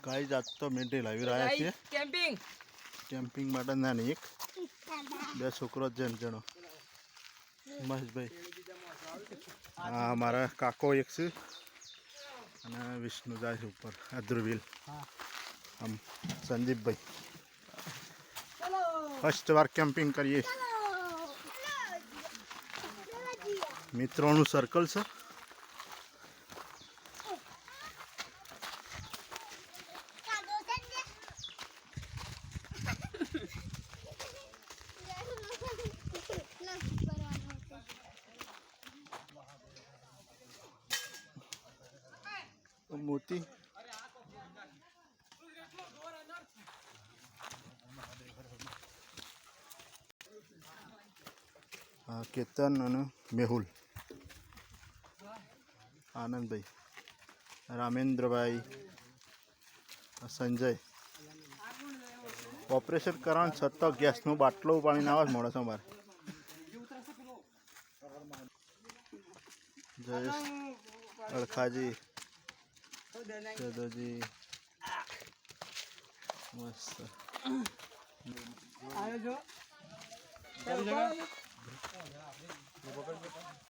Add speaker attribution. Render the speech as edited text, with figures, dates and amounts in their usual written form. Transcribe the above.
Speaker 1: Guys આજ તો મેંઢી લાવી રહ્યા છીએ કેમ્પિંગ માટે. નાની એક બે છોકરો જ જણો મહેશભાઈ, હા મારા કાકો એક છે અને વિષ્ણુ જાય છે ઉપર આ ધ્રુવીલ, આમ સંદીપભાઈ. ફર્સ્ટ વાર કેમ્પિંગ કરીએ. મિત્રોનું સર્કલ છે. મોતી કેતન અને મેહુલ, આનંદભાઈ, રામેન્દ્રભાઈ, સંજય. ઓપરેશન કરવાનું છતાં ગેસનું બાટલો પાણીને આવે મળે છે અમારે. જયેશ, અળખાજી, સદોજી, મસ્ત.